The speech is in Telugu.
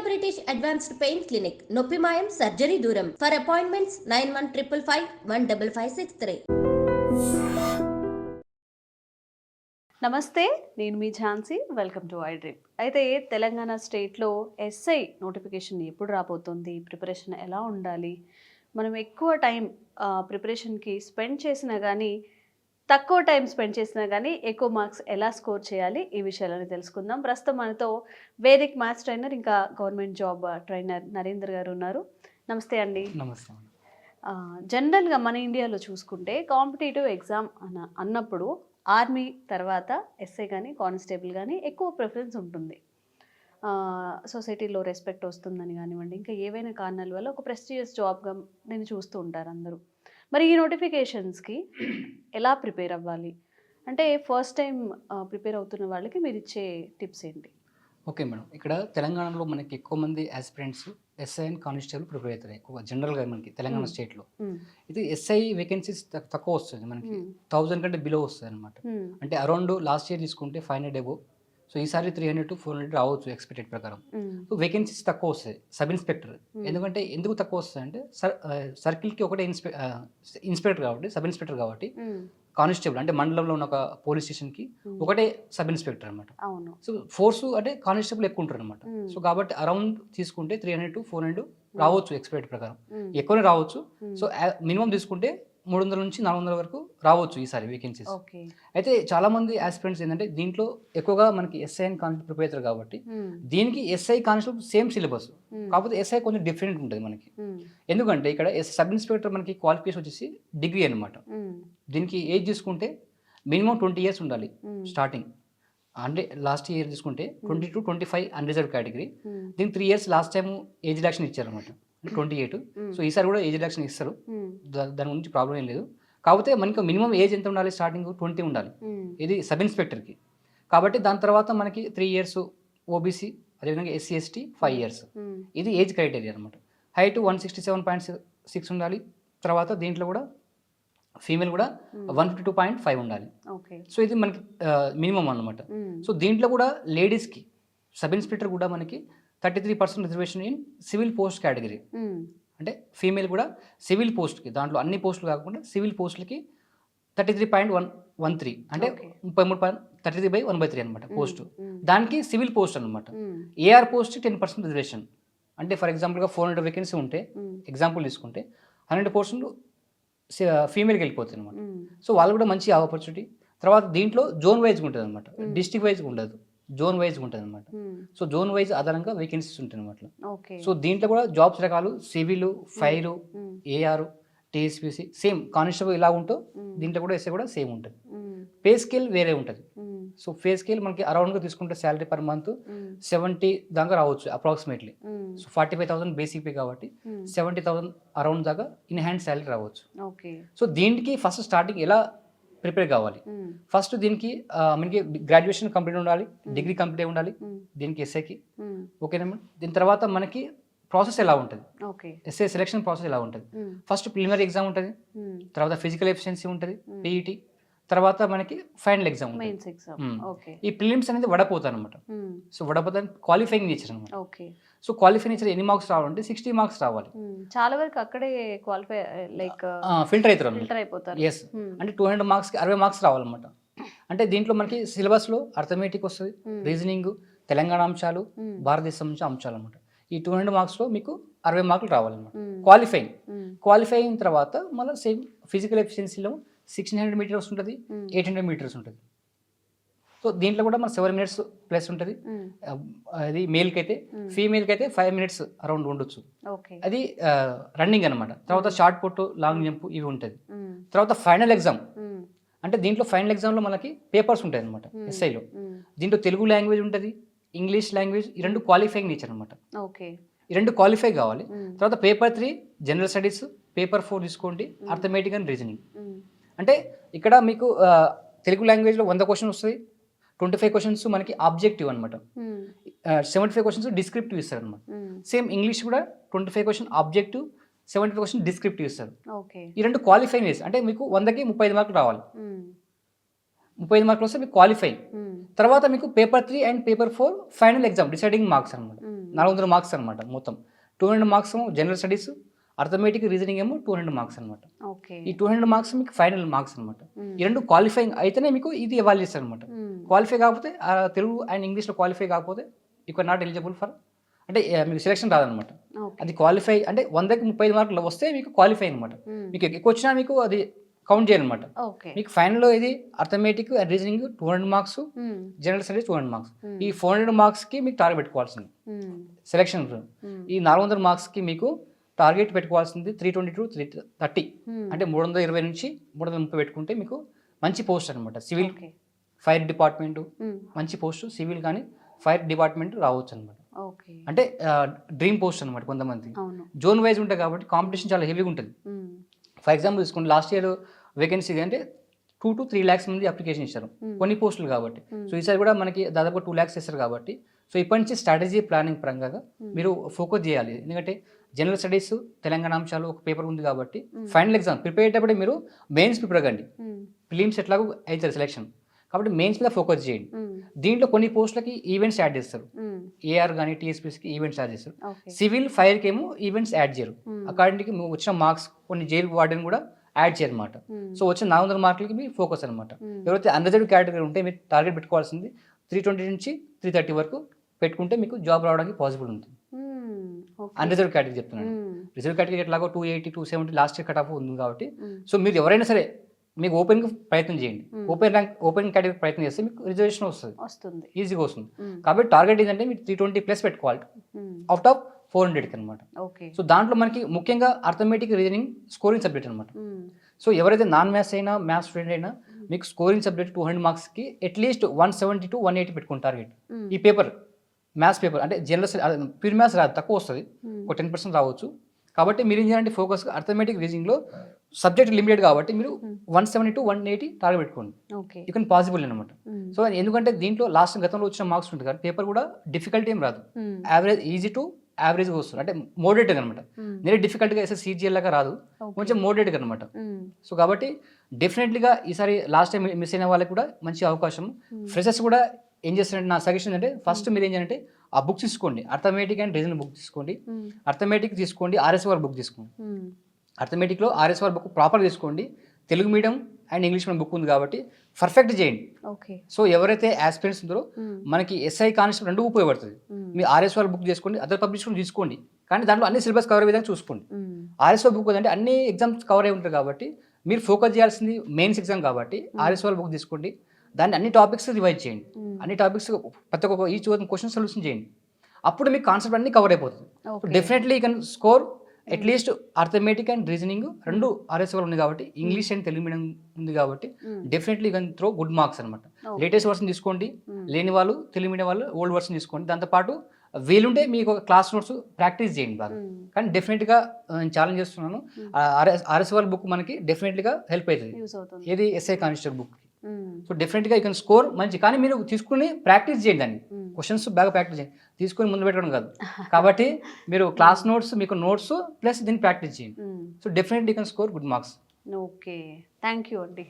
బ్రిటిష్ అడ్వాన్స్డ్ పెయిన్ క్లినిక్, నొప్పి మాయం, సర్జరీ దూరం. For appointments 9155515563. నమస్తే, నేను మీ Jhansi. Welcome to I dream. అయితే తెలంగాణ స్టేట్లో ఎస్ఐ నోటిఫికేషన్ ఎప్పుడు రాబోతుంది, ప్రిపరేషన్ ఎలా ఉండాలి, మనం ఎక్కువ టైం ప్రిపరేషన్కి స్పెండ్ చేసినా కానీ తక్కువ టైం స్పెండ్ చేసినా కానీ ఎక్కువ మార్క్స్ ఎలా స్కోర్ చేయాలి, ఈ విషయాలని తెలుసుకుందాం. ప్రస్తుతం మనతో వేదిక్ మ్యాథ్స్ ట్రైనర్ ఇంకా గవర్నమెంట్ జాబ్ ట్రైనర్ నరేందర్ గారు ఉన్నారు. నమస్తే అండి. నమస్తే. జనరల్గా మన ఇండియాలో చూసుకుంటే కాంపిటేటివ్ ఎగ్జామ్ అన్నప్పుడు ఆర్మీ తర్వాత ఎస్ఐ కానీ కానిస్టేబుల్ కానీ ఎక్కువ ప్రిఫరెన్స్ ఉంటుంది. సొసైటీలో రెస్పెక్ట్ వస్తుందని కానివ్వండి, ఇంకా ఏవైనా కారణాల వల్ల ఒక ప్రెస్టీజియస్ జాబ్గా నేను చూస్తూ ఉంటారు అందరూ. మరి ఈ నోటిఫికేషన్స్కి ఎలా ప్రిపేర్ అవ్వాలి అంటే ఫస్ట్ టైం ప్రిపేర్ అవుతున్న వాళ్ళకి మీరు ఇచ్చే టిప్స్ ఏంటి? ఓకే మేడం, ఇక్కడ తెలంగాణలో మనకి ఎక్కువ మంది aspirants SI and constable prepare అవుతారు ఎక్కువ జనరల్గా మనకి తెలంగాణ స్టేట్లో. ఇది ఎస్ఐ వేకెన్సీస్ తక్కువ వస్తుంది మనకి, 1000 కంటే బిలో వస్తుంది అనమాట. అంటే అరౌండ్ లాస్ట్ ఇయర్ తీసుకుంటే 500 అబోవ్, సో ఈసారి 300 to 400 రావచ్చు ఎక్స్పెక్టెడ్ ప్రకారం. సో వేకెన్సీస్ తక్కువ వస్తాయి సబ్ ఇన్స్పెక్టర్. ఎందుకు తక్కువ వస్తాయి అంటే సర్కిల్కి ఒకటే ఇన్స్పెక్టర్ కాబట్టి, సబ్ ఇన్స్పెక్టర్ కాబట్టి, కానిస్టేబుల్ అంటే మండలంలో ఉన్న ఒక పోలీస్ స్టేషన్కి ఒకటే సబ్ ఇన్స్పెక్టర్ అనమాట. సో ఫోర్స్ అంటే కానిస్టేబుల్ ఎక్కువ ఉంటారు అనమాట. సో కాబట్టి అరౌండ్ తీసుకుంటే 300 to 400 రావచ్చు ఎక్స్పెక్టెడ్ ప్రకారం, ఎక్కువనే రావచ్చు. సో మినిమం తీసుకుంటే 300 నుంచి 400 వరకు రావచ్చు ఈసారి వేకెన్సీస్. అయితే చాలా మంది ఆస్పిరెంట్స్ ఏంటంటే దీంట్లో ఎక్కువగా మనకి ఎస్ఐ అండ్ కానిస్టేబుల్ ప్రిపేర్ అవుతారు కాబట్టి దీనికి ఎస్ఐ కానిస్టేబుల్ సేమ్ సిలబస్, కాకపోతే ఎస్ఐ కొంచెం డిఫరెంట్ ఉంటుంది మనకి. ఎందుకంటే ఇక్కడ సబ్ ఇన్స్పెక్టర్ మనకి క్వాలిఫికేషన్ వచ్చేసి డిగ్రీ అనమాట. దీనికి ఏజ్ తీసుకుంటే మినిమం 20 years ఉండాలి స్టార్టింగ్. అంటే లాస్ట్ ఇయర్ తీసుకుంటే 20 to 25 అన్రిజర్వ్ కేటగిరీ. దీనికి 3 years last time age reduction ఇచ్చారనమాట, 28. సో ఈసారి కూడా ఏజ్ రిడక్షన్ ఇస్తారు, దాని గురించి ప్రాబ్లం ఏం లేదు. కాకపోతే మనకి మినిమం ఏజ్ ఎంత ఉండాలి, స్టార్టింగ్ 20 ఉండాలి ఇది సబ్ ఇన్స్పెక్టర్కి. కాబట్టి దాని తర్వాత మనకి 3 years ఓబీసీ, అదేవిధంగా SC ST 5 years. ఇది ఏజ్ క్రైటీరియా అనమాట. హైట్ 167.6 ఉండాలి. తర్వాత దీంట్లో కూడా ఫీమేల్ కూడా 152.5 ఉండాలి. సో ఇది మనకి మినిమం అనమాట. సో దీంట్లో కూడా లేడీస్కి సబ్ ఇన్స్పెక్టర్ కూడా మనకి 33% reservation in civil post category. అంటే ఫీమేల్ కూడా సివిల్ పోస్ట్కి, దాంట్లో అన్ని పోస్టులు కాకుండా సివిల్ పోస్టులకి 33.13 అంటే 33/1/3 అనమాట పోస్టు. దానికి సివిల్ పోస్ట్ అనమాట. AR post 10% reservation. అంటే ఫర్ ఎగ్జాంపుల్గా 400 వేకెన్సీ ఉంటే ఎగ్జాంపుల్ తీసుకుంటే 100 పోస్టులు ఫీమేల్కి వెళ్ళిపోతాయి అనమాట. సో వాళ్ళు కూడా మంచి ఆపర్చునిటీ. తర్వాత దీంట్లో జోన్ వైజ్గా ఉంటుంది అనమాట, డిస్ట్రిక్ట్ వైజ్గా ఉండదు, జోన్ వైజ్గా ఉంటుంది అనమాట. సో జోన్ వైజ్ ఆధారంగా వేకెన్సీస్ ఉంటాయి అనమాట. సో దీంట్లో కూడా జాబ్స్ రకాలు civil, fire, AR, TSPC same constable ఇలా ఉంటూ దీంట్లో కూడా ఎస్ఐ కూడా సేమ్ ఉంటుంది. పే స్కేల్ వేరే ఉంటుంది. సో పే స్కేల్ మనకి అరౌండ్గా తీసుకుంటే శాలరీ పర్ మంత్ 70 దాకా రావచ్చు అప్రాక్సిమేట్లీ. సో 45,000 బేసిక్ పే కాబట్టి 70,000 అరౌండ్ దాకా ఇన్ హ్యాండ్ శాలరీ రావచ్చు. సో దీనికి ఫస్ట్ స్టార్టింగ్ ఎలా ప్రిపేర్ కావాలి, ఫస్ట్ దీనికి మనకి గ్రాడ్యుయేషన్ కంప్లీట్ ఉండాలి, డిగ్రీ కంప్లీట్ అయి ఉండాలి దీనికి ఎస్ఐకి. ఓకేనా మేడం? దీని తర్వాత మనకి ప్రాసెస్ ఎలా ఉంటుంది, ఎస్ఐ సెలెక్షన్ ప్రాసెస్ ఎలా ఉంటుంది. ఫస్ట్ ప్రిలిమినరీ ఎగ్జామ్ ఉంటుంది, తర్వాత ఫిజికల్ ఎఫిషియన్సీ ఉంటుంది పీఈటీ, తర్వాత మనకి ఫైనల్ ఎగ్జామ్ ఉంటుంది. ఈ ప్రిలిమ్స్ అనేది వడపోతారు అనమాట. సో వడపోతా క్వాలిఫైయింగ్ నేచర్ అనమాట. సో క్వాలిఫై నేచర్ ఎన్ని మార్క్స్ రావాలంటే 60 మార్క్స్ రావాలి. చాలా వరకు అక్కడే క్వాలిఫై లైక్ ఫిల్టర్ అవుతారు. ఎస్, అంటే 200 మార్క్స్కి 60 మార్క్స్ రావాలన్నమాట. అంటే దీంట్లో మనకి సిలబస్లో అర్థమెటిక్ వస్తుంది, రీజనింగ్, తెలంగాణ అంశాలు, భారతదేశం నుంచి అంశాలు అనమాట. ఈ 200 మార్క్స్లో మీకు 60 మార్కులు రావాలన్నమాట క్వాలిఫై అయిన తర్వాత మళ్ళీ సేమ్ ఫిజికల్ ఎఫిషియన్సీలో 1600 మీటర్స్ ఉంటుంది, 800 మీటర్స్ ఉంటుంది. సో దీంట్లో కూడా మన 7 minutes ప్లస్ ఉంటుంది. అది మేల్కి అయితే, ఫీమేల్కి అయితే 5 minutes అరౌండ్ ఉండొచ్చు. అది రన్నింగ్ అనమాట. తర్వాత షార్ట్ పుట్, లాంగ్ జంప్ ఇవి ఉంటుంది. తర్వాత ఫైనల్ ఎగ్జామ్ అంటే దీంట్లో ఫైనల్ ఎగ్జామ్లో మనకి పేపర్స్ ఉంటాయి అనమాట ఎస్ఐలో. దీంట్లో తెలుగు లాంగ్వేజ్ ఉంటుంది, ఇంగ్లీష్ లాంగ్వేజ్, ఈ రెండు క్వాలిఫైయింగ్ నేచర్ అనమాట. ఈ రెండు క్వాలిఫై కావాలి. తర్వాత పేపర్ 3 జనరల్ స్టడీస్, పేపర్ 4 తీసుకోండి అర్థమెటిక్ అండ్ రీజనింగ్. అంటే ఇక్కడ మీకు తెలుగు లాంగ్వేజ్లో 100 క్వశ్చన్ వస్తుంది, 25 క్వశ్చన్స్ మనకి ఆబ్జెక్టివ్ అనమాట, 75 క్వశ్చన్స్ డిస్క్రిప్టివ్ ఇస్తారు అనమాట. సేమ్ ఇంగ్లీష్ కూడా 25 క్వశ్చన్ ఆబ్జెక్టివ్, 75 క్వశ్చన్ డిస్క్రిప్టివ్ ఇస్తారు. ఈ రెండు క్వాలిఫైయింగ్ అంటే మీకు 100కి 35 మార్కులు రావాలి. 35 మార్కులు వస్తే మీకు క్వాలిఫై. తర్వాత మీకు paper 3 and paper 4 final exam deciding marks అనమాట. 400 మార్క్స్ అనమాట మొత్తం. 200 marks general studies, arithmetic, reasoning ఏమో 200 మార్క్స్ అనమాట. ఈ 200 మార్క్స్ మీకు ఫైనల్ మార్క్స్ అనమాట. ఈ రెండు క్వాలిఫైయింగ్ అయితేనే మీకు ఇది ఎవాల్వ్ చేస్తారు అనమాట. క్వాలిఫై కాకపోతే తెలుగు అండ్ ఇంగ్లీష్లో క్వాలిఫై కాకపోతే you can not eligible for, అంటే మీకు సెలెక్షన్ రాదనమాట. అది క్వాలిఫై అంటే 100కి 35 మార్కులు వస్తే మీకు క్వాలిఫై అనమాట. మీకు ఎక్కువ వచ్చినా మీకు అది కౌంట్ చేయనమాట. మీకు ఫైనల్లో ఇది arithmetic and reasoning 200 marks, general studies 200 marks. ఈ 400 మార్క్స్కి మీకు టార్గెట్ పెట్టుకోవాల్సింది సెలెక్షన్. ఈ 400 మార్క్స్కి మీకు టార్గెట్ పెట్టుకోవాల్సింది 320 to 330, అంటే 320 నుంచి 330 పెట్టుకుంటే మీకు మంచి పోస్ట్ అనమాట. సివిల్, ఫైర్ డిపార్ట్మెంట్ మంచి పోస్ట్, సివిల్ కానీ ఫైర్ డిపార్ట్మెంట్ రావచ్చు అనమాట. అంటే డ్రీమ్ పోస్ట్ అనమాట. కొంతమంది జోన్ వైజ్ ఉంటాయి కాబట్టి కాంపిటీషన్ చాలా హెవీగా ఉంటుంది. ఫర్ ఎగ్జాంపుల్ తీసుకోండి, లాస్ట్ ఇయర్ వేకెన్సీ అంటే 2 to 3 lakhs మంది అప్లికేషన్ ఇచ్చారు కొన్ని పోస్టులు కాబట్టి. సో ఈసారి కూడా మనకి దాదాపు 2 lakhs ఇస్తారు కాబట్టి, సో ఇప్పటి నుంచి స్ట్రాటజీ ప్లానింగ్ పరంగా మీరు ఫోకస్ చేయాలి. ఎందుకంటే జనరల్ స్టడీస్, తెలంగాణ అంశాలు ఒక పేపర్ ఉంది కాబట్టి ఫైనల్ ఎగ్జామ్ ప్రిపేర్ అయ్యేటప్పుడు మీరు మెయిన్స్ ప్రిపేర్ అవ్వండి. ఫిలిమ్స్ ఎట్లాగో అవుతారు సెలెక్షన్ కాబట్టి మెయిన్స్ మీద ఫోకస్ చేయండి. దీంట్లో కొన్ని పోస్టులకి ఈవెంట్స్ యాడ్ చేస్తారు. ఏఆర్ కానీ టీఎస్పీస్కి ఈవెంట్స్ యాడ్ చేస్తారు. సివిల్, ఫైర్కి ఏమో ఈవెంట్స్ యాడ్ చేయరు. అకార్డింగ్కి వచ్చిన మార్క్స్ కొన్ని జైలు వార్డెన్ కూడా యాడ్ చేయరన్నమాట. సో వచ్చిన 400 మార్కులకి మీ ఫోకస్ అనమాట. ఎవరైతే అన్రిజర్వ్డ్ కేటగిరీ ఉంటే మీరు టార్గెట్ పెట్టుకోవాల్సింది 320 నుంచి 330 వరకు పెట్టుకుంటే మీకు జాబ్ రావడానికి పాసిబుల్ ఉంటుంది. అన్రిజర్వ్డ్ కేటగిరీ చెప్తున్నాను. రిజర్వ్ కేటగిరీ ఎట్లాగో 280, 270 లాస్ట్ ఇయర్ కట్ ఆఫ్ ఉంది కాబట్టి, సో మీరు ఎవరైనా సరే మీకు ఓపెన్కి ప్రయత్నం చేయండి. ఓపెన్ కేటగిరీ ప్రయత్నం చేస్తే మీకు రిజర్వేషన్ వస్తుంది, ఈజీగా వస్తుంది. కాబట్టి టార్గెట్ ఏంటంటే మీరు 320+ పెట్టుకోవాలి అవుట్ ఆఫ్ 400కి అనమాట. సో దాంట్లో మనకి ముఖ్యంగా అర్థమెటిక్, రీజనింగ్ స్కోరింగ్ సబ్జెక్ట్ అనమాట. సో ఎవరైతే నాన్ మ్యాథ్స్ అయినా మ్యాథ్స్ స్టూడెంట్ అయినా మీకు స్కోరింగ్ సబ్జెక్ట్ 200 మార్క్స్కి అట్లీస్ట్ 170 to 180 పెట్టుకుని టార్గెట్. ఈ పేపర్ మ్యాథ్స్ పేపర్ అంటే జనరల్ ప్యూర్ మ్యాథ్స్ రాదు, తక్కువ వస్తుంది, ఒక 10% రావచ్చు. కాబట్టి మీరు ఏం చేయాలంటే ఫోకస్ అర్థమెటిక్, రీజనింగ్లో సబ్జెక్ట్ లిమిటెడ్ కాబట్టి మీరు 170 to 180 టార్గెట్ పెట్టుకోండి. యూ కెన్ పాసిబుల్ అనమాట. సో ఎందుకంటే దీంట్లో లాస్ట్ గతంలో వచ్చిన మార్క్స్ ఉంటుంది కానీ పేపర్ కూడా డిఫికల్టీ ఏం రాదు, యావరేజ్, ఈజీ టు యావరేజ్గా వస్తుంది. అంటే మోడరేట్గా అనమాట. నేను డిఫికల్ట్గా వేస్తే సీజీఎల్ లాగా రాదు, కొంచెం మోడరేట్గా అనమాట. సో కాబట్టి డెఫినెట్లీగా ఈసారి లాస్ట్ టైం మిస్ అయిన వాళ్ళకి కూడా మంచి అవకాశం. ఫ్రెషర్స్ కూడా ఏం చేస్తారంటే నా సజెషన్ అంటే ఫస్ట్ మీరు ఏం చేయాలంటే ఆ బుక్స్ తీసుకోండి. అర్థమెటిక్ అండ్ రీజనింగ్ బుక్ తీసుకోండి. అర్థమెటిక్ తీసుకోండి, ఆర్ఎస్ఆర్ బుక్ తీసుకోండి. అర్థమెటిక్లో ఆర్ఎస్ఆర్ బుక్ ప్రాపర్ తీసుకోండి. Telugu medium and English medium book ఉంది కాబట్టి పర్ఫెక్ట్ చేయండి. సో ఎవరైతే ఆస్పిరెంట్స్ ఉందో మనకి ఎస్ఐ, కానిస్టేబుల్ రెండు ఉపయోగపడుతుంది. మీరు ఆర్ఎస్ఆర్ బుక్ చేసుకోండి, అదర్ పబ్లిష్ తీసుకోండి, కానీ దాంట్లో అన్ని సిలబస్ కవర్ అయ్యే విధంగా చూసుకోండి. ఆర్ఎస్ఆర్ బుక్ అంటే అన్ని ఎగ్జామ్స్ కవర్ అయి ఉంటాయి కాబట్టి మీరు ఫోకస్ చేయాల్సింది మెయిన్స్ ఎగ్జామ్ కాబట్టి ఆర్ఎస్ఆర్ బుక్ తీసుకోండి. దాన్ని అన్ని టాపిక్స్ రివైజ్ చేయండి. అన్ని టాపిక్స్ ప్రతి ఒక్క ఈచ్ క్వశ్చన్ సొల్యూషన్ చేయండి. అప్పుడు మీకు కాన్సెప్ట్ అన్ని కవర్ అయిపోతుంది. Definitely you can score at least arithmetic and reasoning రెండు ఆర్ఎస్ఆర్ ఉంది కాబట్టి, ఇంగ్లీష్ అండ్ తెలుగు మీడియం ఉంది కాబట్టి definitely you can throw good marks అనమాట. లేటెస్ట్ వర్షన్ తీసుకోండి, లేని వాళ్ళు తెలుగు మీడియం వాళ్ళు ఓల్డ్ వర్షన్ తీసుకోండి. దాంతోపాటు వీలుంటే మీకు ఒక క్లాస్ నోట్స్ ప్రాక్టీస్ చేయండి బాగా. కానీ డెఫినెట్గా నేను ఛాలెంజ్ చేస్తున్నాను, ఆర్ఎస్ఆర్ బుక్ మనకి డెఫినెట్లీగా హెల్ప్ అవుతుంది. ఏది ఎస్ఐ కానిస్టేబుల్ బుక్. సో డెఫినెట్గా యూ కెన్ స్కోర్ మంచి, కానీ మీరు తీసుకుని ప్రాక్టీస్ చేయండి. దాన్ని క్వశ్చన్స్ బాగా ప్రాక్టీస్ చేయండి, తీసుకొని ముందు పెట్టడం కాదు. కాబట్టి మీరు క్లాస్ నోట్స్, మీకు నోట్స్ ప్లస్ దీన్ని ప్రాక్టీస్ చేయండి. So definitely you can score good marks. Okay, thank you అండి.